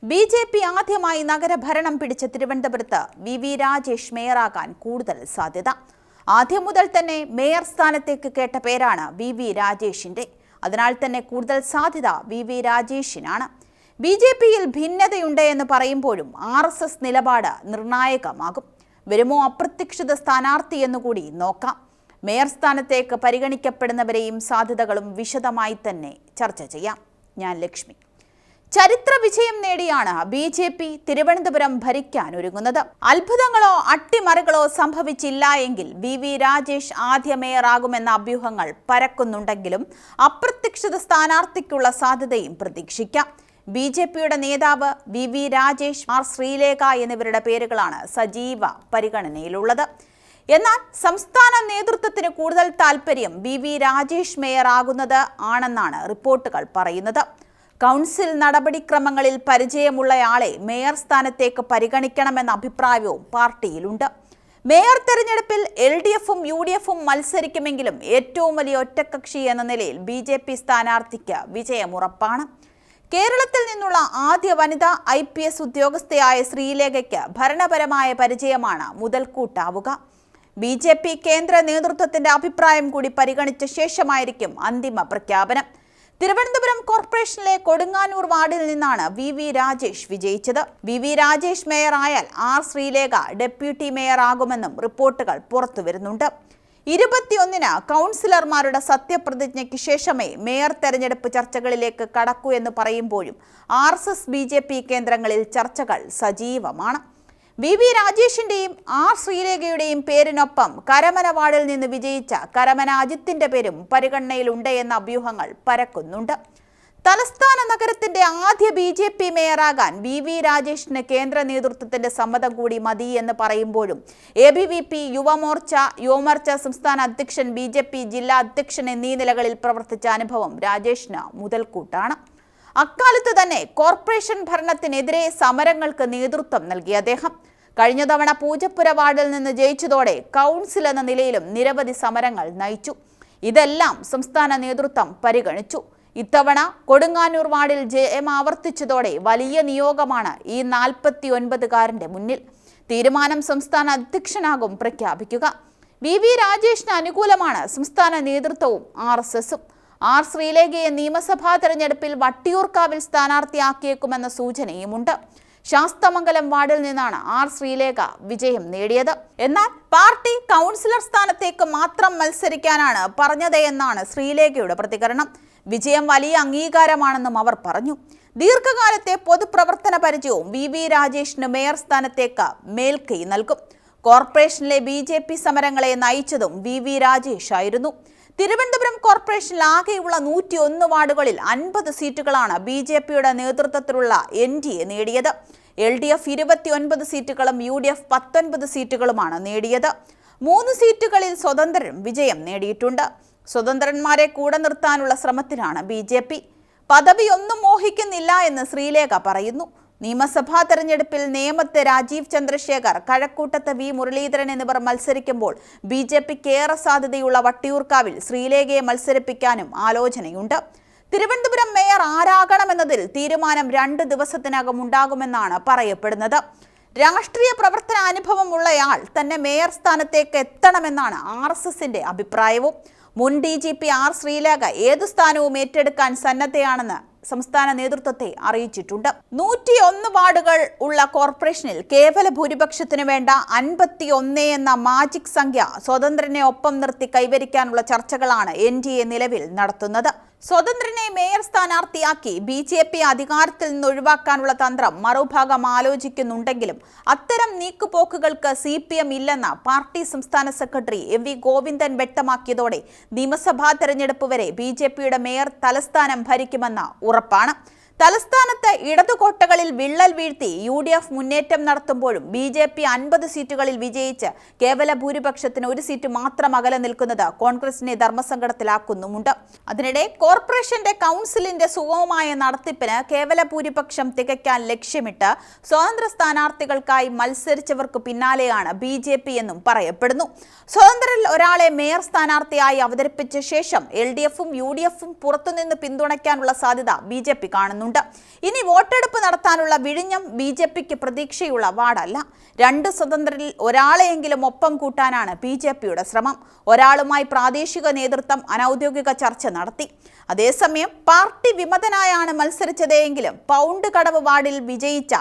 BJP. ആദ്യമായി നഗരഭരണം പിടിച്ച തിരുവനന്തപുരത്ത് വി രാജേഷ് മേയറാകാൻ കൂടുതൽ സാധ്യത. ആദ്യം മുതൽ തന്നെ മേയർ സ്ഥാനത്തേക്ക് കേട്ട പേരാണ് വി രാജേഷിന്റെ. അതിനാൽ തന്നെ കൂടുതൽ സാധ്യത വി രാജേഷിനാണ്. ബി.ജെ.പിയിൽ ഭിന്നതയുണ്ട് എന്ന് പറയുമ്പോഴും RSS നിലപാട് നിർണായകമാകും. വരുമോ അപ്രതീക്ഷിത സ്ഥാനാർത്ഥി എന്നുകൂടി നോക്കാം. മേയർ സ്ഥാനത്തേക്ക് പരിഗണിക്കപ്പെടുന്നവരെയും സാധ്യതകളും വിശദമായി തന്നെ ചർച്ച ചെയ്യാം. ഞാൻ ലക്ഷ്മി. ചരിത്ര വിജയം നേടിയാണ് ബി.ജെ.പി. തിരുവനന്തപുരം ഭരിക്കാൻ ഒരുങ്ങുന്നത്. അത്ഭുതങ്ങളോ അട്ടിമറികളോ സംഭവിച്ചില്ല എങ്കിൽ വി രാജേഷ് ആദ്യ മേയറാകുമെന്ന അഭ്യൂഹങ്ങൾ പരക്കുന്നുണ്ടെങ്കിലും അപ്രതീക്ഷിത സ്ഥാനാർത്ഥിക്കുള്ള സാധ്യതയും പ്രതീക്ഷിക്കാം. ബി.ജെ.പിയുടെ നേതാവ് വി രാജേഷ്, ശ്രീലേഖ എന്നിവരുടെ പേരുകളാണ് സജീവ പരിഗണനയിലുള്ളത്. എന്നാൽ സംസ്ഥാന നേതൃത്വത്തിന് കൂടുതൽ താൽപര്യം വി രാജേഷ് മേയറാകുന്നത് ആണെന്നാണ് റിപ്പോർട്ടുകൾ പറയുന്നത്. കൗൺസിൽ നടപടിക്രമങ്ങളിൽ പരിചയമുള്ളയാളെ മേയർ സ്ഥാനത്തേക്ക് പരിഗണിക്കണമെന്ന അഭിപ്രായവും പാർട്ടിയിലുണ്ട്. മേയർ തെരഞ്ഞെടുപ്പിൽ LDFും UDFും മത്സരിക്കുമെങ്കിലും ഏറ്റവും വലിയ ഒറ്റക്കക്ഷി എന്ന നിലയിൽ ബി.ജെ.പി. സ്ഥാനാർത്ഥിക്ക് വിജയമുറപ്പാണ്. കേരളത്തിൽ നിന്നുള്ള ആദ്യ വനിതാ IPS ഉദ്യോഗസ്ഥയായ ശ്രീലേഖയ്ക്ക് ഭരണപരമായ പരിചയമാണ് മുതൽക്കൂട്ടാവുക. ബി.ജെ.പി. കേന്ദ്ര നേതൃത്വത്തിന്റെ അഭിപ്രായം കൂടി പരിഗണിച്ച ശേഷമായിരിക്കും അന്തിമ പ്രഖ്യാപനം. തിരുവനന്തപുരം കോർപ്പറേഷനിലെ കൊടുങ്ങാനൂർ വാർഡിൽ നിന്നാണ് വി രാജേഷ് വിജയിച്ചത്. വി രാജേഷ് മേയർ ആയാൽ ശ്രീലേഖ ഡെപ്യൂട്ടി മേയർ ആകുമെന്നും റിപ്പോർട്ടുകൾ പുറത്തുവരുന്നുണ്ട്. 21-ന് കൗൺസിലർമാരുടെ സത്യപ്രതിജ്ഞയ്ക്ക് ശേഷമേ മേയർ തെരഞ്ഞെടുപ്പ് ചർച്ചകളിലേക്ക് കടക്കൂ എന്ന് പറയുമ്പോഴും RSS ബി.ജെ.പി. കേന്ദ്രങ്ങളിൽ ചർച്ചകൾ സജീവമാണ്. വി രാജേഷിന്റെയും ശ്രീലേഖയുടെയും പേരിനൊപ്പം കരമന വാർഡിൽ നിന്ന് വിജയിച്ച കരമന അജിത്തിന്റെ പേരും പരിഗണനയിലുണ്ട് എന്ന അഭ്യൂഹങ്ങൾ പരക്കുന്നുണ്ട്. തലസ്ഥാന നഗരത്തിന്റെ ആദ്യ ബി.ജെ.പി. മേയറാകാൻ വി രാജേഷിന് കേന്ദ്ര നേതൃത്വത്തിന്റെ സമ്മതം കൂടി മതി എന്ന് പറയുമ്പോഴും ABVP, യുവമോർച്ച, യുവമോർച്ച സംസ്ഥാന അധ്യക്ഷൻ, ബി.ജെ.പി. ജില്ലാ അധ്യക്ഷൻ എന്നീ നിലകളിൽ പ്രവർത്തിച്ച അനുഭവം രാജേഷിന് മുതൽക്കൂട്ടാണ്. അക്കാലത്ത് തന്നെ കോർപ്പറേഷൻ ഭരണത്തിനെതിരെ സമരങ്ങൾക്ക് നേതൃത്വം നൽകിയ അദ്ദേഹം കഴിഞ്ഞ തവണ പൂജപ്പുര വാർഡിൽ നിന്ന് ജയിച്ചതോടെ കൗൺസിൽ എന്ന നിലയിലും നിരവധി സമരങ്ങൾ നയിച്ചു. ഇതെല്ലാം സംസ്ഥാന നേതൃത്വം പരിഗണിച്ചു. ഇത്തവണ കൊടുങ്ങാനൂർ വാർഡിൽ ജയം ആവർത്തിച്ചതോടെ വലിയ നിയോഗമാണ് ഈ 49-കാരന്റെ മുന്നിൽ. തീരുമാനം സംസ്ഥാന അധ്യക്ഷനാകും പ്രഖ്യാപിക്കുക. വി രാജേഷിന് അനുകൂലമാണ് സംസ്ഥാന നേതൃത്വവും RSSും. ശ്രീലേഖയെ നിയമസഭാ തെരഞ്ഞെടുപ്പിൽ വട്ടിയൂർക്കാവിൽ സ്ഥാനാർത്ഥിയാക്കിയേക്കുമെന്ന സൂചനയുമുണ്ട്. ശാസ്തമംഗലം വാർഡിൽ നിന്നാണ് ശ്രീലേഖ വിജയം നേടിയത്. എന്നാൽ പാർട്ടി കൗൺസിലർ സ്ഥാനത്തേക്ക് മാത്രം മത്സരിക്കാനാണ് പറഞ്ഞത് എന്നാണ് ശ്രീലേഖയുടെ പ്രതികരണം. വിജയം വലിയ അംഗീകാരമാണെന്നും അവർ പറഞ്ഞു. ദീർഘകാലത്തെ പൊതുപ്രവർത്തന പരിചയവും വി രാജേഷിന് മേയർ സ്ഥാനത്തേക്ക് മേൽക്കൈ നൽകും. കോർപ്പറേഷനിലെ ബി.ജെ.പി. സമരങ്ങളെ നയിച്ചതും വി രാജേഷ് ആയിരുന്നു. തിരുവനന്തപുരം കോർപ്പറേഷനിൽ ആകെയുള്ള 101 വാർഡുകളിൽ 50 സീറ്റുകളാണ് ബി.ജെ.പിയുടെ നേതൃത്വത്തിലുള്ള NDA നേടിയത്. LDF 29 സീറ്റുകളും UDF 19 സീറ്റുകളുമാണ് നേടിയത്. 3 സീറ്റുകളിൽ സ്വതന്ത്രരും വിജയം നേടിയിട്ടുണ്ട്. സ്വതന്ത്രന്മാരെ കൂടെ നിർത്താനുള്ള ശ്രമത്തിലാണ് ബി.ജെ.പി. പദവിയൊന്നും മോഹിക്കുന്നില്ല എന്ന് ശ്രീലേഖ പറയുന്നു. നിയമസഭാ തെരഞ്ഞെടുപ്പിൽ നേമത്ത് രാജീവ് ചന്ദ്രശേഖർ, കഴക്കൂട്ടത്ത് V മുരളീധരൻ എന്നിവർ മത്സരിക്കുമ്പോൾ ബി.ജെ.പിക്ക് ഏറെ സാധ്യതയുള്ള വട്ടിയൂർക്കാവിൽ ശ്രീലേഖയെ മത്സരിപ്പിക്കാനും ആലോചനയുണ്ട്. തിരുവനന്തപുരം മേയർ ആരാകണമെന്നതിൽ തീരുമാനം 2 ദിവസത്തിനകം ഉണ്ടാകുമെന്നാണ് പറയപ്പെടുന്നത്. രാഷ്ട്രീയ പ്രവർത്തന അനുഭവമുള്ളയാൾ തന്നെ മേയർ സ്ഥാനത്തേക്ക് എത്തണമെന്നാണ് RSSന്റെ അഭിപ്രായവും. മുൻ DGP ശ്രീലേഖ ഏതു സ്ഥാനവും ഏറ്റെടുക്കാൻ സന്നദ്ധയാണെന്ന് സംസ്ഥാന നേതൃത്വത്തെ അറിയിച്ചിട്ടുണ്ട്. 101 വാർഡുകൾ ഉള്ള കോർപ്പറേഷനിൽ കേവല ഭൂരിപക്ഷത്തിനു വേണ്ട 51 എന്ന മാജിക് സംഖ്യ സ്വതന്ത്രനെ ഒപ്പം നിർത്തി കൈവരിക്കാനുള്ള ചർച്ചകളാണ് NDA നിലവിൽ നടത്തുന്നത്. സ്വതന്ത്രനെ മേയർ സ്ഥാനാർത്ഥിയാക്കി ബി.ജെ.പി. അധികാരത്തിൽ നിന്ന് ഒഴിവാക്കാനുള്ള തന്ത്രം മറുഭാഗം ആലോചിക്കുന്നുണ്ടെങ്കിലും അത്തരം നീക്കുപോക്കുകൾക്ക് CPM ഇല്ലെന്ന് പാർട്ടി സംസ്ഥാന സെക്രട്ടറി MV ഗോവിന്ദൻ വ്യക്തമാക്കിയതോടെ നിയമസഭാ തെരഞ്ഞെടുപ്പ് വരെ ബി.ജെ.പിയുടെ മേയർ തലസ്ഥാനം ഭരിക്കുമെന്ന ഉറപ്പാണ്. തലസ്ഥാനത്ത് ഇടതുകോട്ടകളിൽ വിള്ളൽ വീഴ്ത്തി UDF മുന്നേറ്റം നടത്തുമ്പോഴും ബി.ജെ.പി. 50 സീറ്റുകളിൽ വിജയിച്ച് കേവല ഭൂരിപക്ഷത്തിന് 1 സീറ്റ് മാത്രം അകലെ നിൽക്കുന്നത് കോൺഗ്രസിനെ ധർമ്മസങ്കടത്തിലാക്കുന്നുമുണ്ട്. അതിനിടെ കോർപ്പറേഷന്റെ കൗൺസിലിന്റെ സുഗമമായ നടത്തിപ്പിന് കേവല ഭൂരിപക്ഷം തികയ്ക്കാൻ ലക്ഷ്യമിട്ട് സ്വതന്ത്ര സ്ഥാനാർത്ഥികൾക്കായി മത്സരിച്ചവർക്ക് പിന്നാലെയാണ് ബി.ജെ.പി. എന്നും പറയപ്പെടുന്നു. സ്വതന്ത്രരിൽ ഒരാളെ മേയർ സ്ഥാനാർത്ഥിയായി അവതരിപ്പിച്ച ശേഷം LDFും UDFും പുറത്തുനിന്ന് പിന്തുണയ്ക്കാനുള്ള സാധ്യത ബി.ജെ.പി. കാണുന്നു. പറയുന്നുണ്ട്. ഇനി വോട്ടെടുപ്പ് നടത്താനുള്ള വിഴിഞ്ഞം BJPക്ക് പ്രതീക്ഷയുള്ള വാർഡല്ല. 2 സ്വതന്ത്രരിൽ ഒരാളെയെങ്കിലും ഒപ്പം കൂട്ടാനാണ് BJPയുടെ ശ്രമം. ഒരാളുമായി പ്രാദേശിക നേതൃത്വം അനൌദ്യോഗിക ചർച്ച നടത്തി. അതേസമയം പാർട്ടി വിമതനായാണ് മത്സരിച്ചതെങ്കിലും പൗണ്ട് കടവ് വാർഡിൽ വിജയിച്ച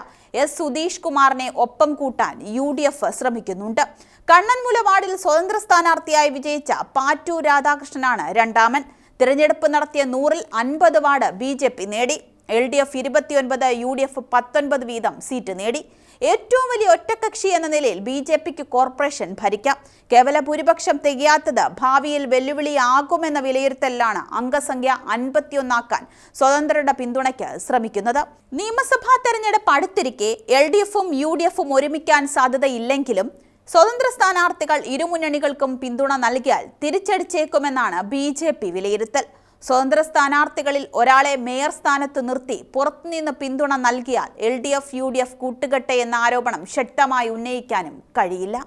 സുധീഷ് കുമാറിനെ ഒപ്പം കൂട്ടാൻ UDF ശ്രമിക്കുന്നുണ്ട്. കണ്ണൻമുല വാർഡിൽ സ്വതന്ത്ര സ്ഥാനാർത്ഥിയായി വിജയിച്ച പാറ്റൂർ രാധാകൃഷ്ണനാണ് രണ്ടാമൻ. തിരഞ്ഞെടുപ്പ് നടത്തിയ 100-ൽ 50 വാർഡ് BJP നേടി. LDF 29, UDF 19 വീതം സീറ്റ് നേടി. ഏറ്റവും വലിയ ഒറ്റക്കക്ഷി എന്ന നിലയിൽ BJPക്ക് കോർപ്പറേഷൻ ഭരിക്കാം. കേവല ഭൂരിപക്ഷം തികയാത്തത് ഭാവിയിൽ വെല്ലുവിളിയാകുമെന്ന വിലയിരുത്തലിലാണ് അംഗസംഖ്യ 51 ആക്കാൻ സ്വതന്ത്രരുടെ പിന്തുണയ്ക്ക് ശ്രമിക്കുന്നത്. നിയമസഭാ തെരഞ്ഞെടുപ്പ് അടുത്തിരിക്കെ LDFും UDFും ഒരുമിക്കാൻ സാധ്യതയില്ലെങ്കിലും സ്വതന്ത്ര സ്ഥാനാർത്ഥികൾ ഇരുമുന്നണികൾക്കും പിന്തുണ നൽകിയാൽ തിരിച്ചടിച്ചേക്കുമെന്നാണ് BJP വിലയിരുത്തൽ. സ്വതന്ത്ര സ്ഥാനാർത്ഥികളിൽ ഒരാളെ മേയർ സ്ഥാനത്ത് നിർത്തി പുറത്തുനിന്ന് പിന്തുണ നൽകിയാൽ LDF UDF കൂട്ടുകെട്ട് എന്ന ആരോപണം ശക്തമായി ഉന്നയിക്കാനും കഴിയില്ല.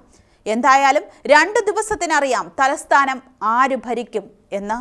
എന്തായാലും 2 ദിവസത്തിനറിയാം തലസ്ഥാനം ആര് ഭരിക്കും എന്ന്.